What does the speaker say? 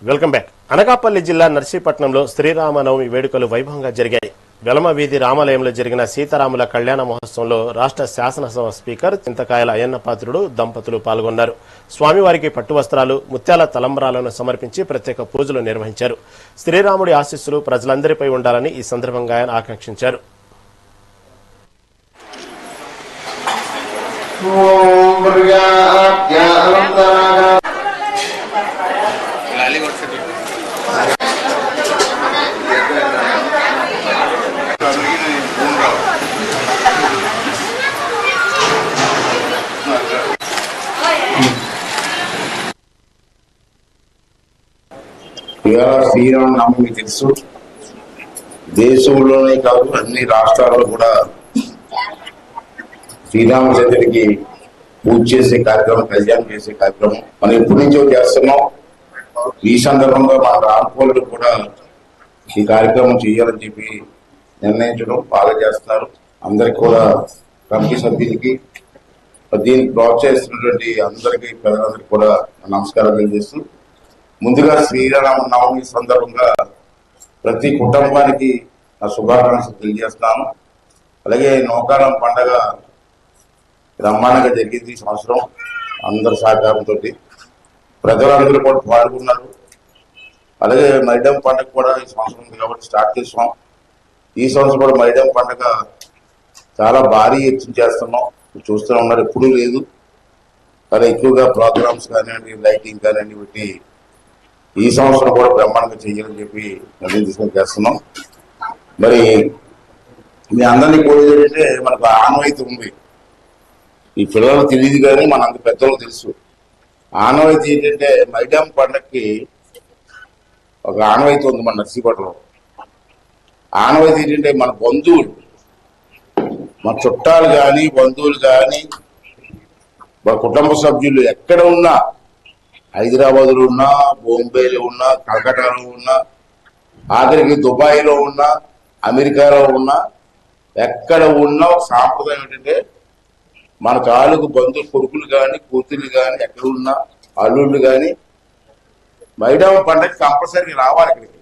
Welcome back. Anakapalli జిల్లా నర్సీపట్నంలో శ్రీరామనవమి వేడుకలు వైభవంగా జరిగాయి. వెలమ వీధి రామాలయంలో జరిగిన సీతారాముల కళ్యాణ మహోత్సవంలో రాష్ట్ర శాసనసభ స్పీకర్ చింతకాయల అయ్యన్న పాత్రుడు దంపతులు పాల్గొన్నారు. స్వామివారికి పట్టు వస్త్రాలు, ముత్యాల తలంబ్రాలను సమర్పించి ప్రత్యేక పూజలు నిర్వహించారు. శ్రీరాముడి ఆశీస్సులు ప్రజలందరిపై ఉండాలని ఈ సందర్భంగా ఆయన ఆకాంక్షించారు. ఇవాళ శ్రీరామనవమి తెలుసు, దేశంలోనే కాదు అన్ని రాష్ట్రాల్లో కూడా శ్రీరామచంద్రుడికి పూజ చేసే కార్యక్రమం, కళ్యాణం చేసే కార్యక్రమం మనం ఎప్పటి నుంచో చేస్తున్నాం. ఈ సందర్భంగా మన రామకోళ్ళు కూడా ఈ కార్యక్రమం చేయాలని చెప్పి నిర్ణయించడం బాగా చేస్తున్నారు. అందరికి కూడా కమిటీ సభ్యులకి దీనికి ప్రోత్సహిస్తున్నటువంటి అందరికీ ప్రజలందరికీ కూడా నమస్కారం తెలియజేస్తూ, ముందుగా శ్రీరామనవమి సందర్భంగా ప్రతి కుటుంబానికి నా శుభాకాంక్షలు తెలియజేస్తాను. అలాగే నౌకాలం పండగ బ్రహ్మాండంగా జరిగింది ఈ సంవత్సరం. అందరి సహకారంతో ప్రజలందరూ కూడా పాల్గొన్నారు. అలాగే మైడం పండుగ కూడా ఈ సంవత్సరం ఉంది కాబట్టి స్టార్ట్ చేసాం. ఈ సంవత్సరం కూడా మైడం పండుగ చాలా భారీ ఎత్తున చేస్తున్నాం. చూస్తూనే ఉన్నారు, ఎప్పుడూ లేదు. చాలా ఎక్కువగా ప్రోగ్రామ్స్ కానివ్వండి, లైటింగ్ కానివ్వండి పెట్టి ఈ సంవత్సరం కూడా బ్రహ్మాండంగా చేయాలని చెప్పి నిర్ణయం తీసుకొని చేస్తున్నాం. మరి మీ అందరినీ కోరేది ఏంటంటే, మనకు ఆనవాయితీ ఉంది. ఈ పిల్లలకు తెలియదు కానీ మన అంత పెద్దలకు తెలుసు. ఆనవాయితీ ఏంటంటే, మైడాం పండగకి ఒక ఆనవాయితీ ఉంది మన నర్సీపట్నంలో. ఆనవాయితీ ఏంటంటే, మన బంధువులు, మన చుట్టాలు కానీ బంధువులు కానీ మన కుటుంబ సభ్యులు ఎక్కడ ఉన్నా, హైదరాబాద్లో ఉన్నా, బాంబేలో ఉన్నా, కలకటాలో ఉన్నా, ఆఖరికి దుబాయ్లో ఉన్నా, అమెరికాలో ఉన్నా, ఎక్కడ ఉన్నా ఒక సాంప్రదాయం ఏంటంటే, మన తాలూకు బంధువులు కొడుకులు కానీ కూతుర్లు కానీ ఎక్కడ ఉన్నా, అల్లుళ్ళు కానీ మైడాం పండగకి కంపల్సరీ రావాలి ఇక్కడికి.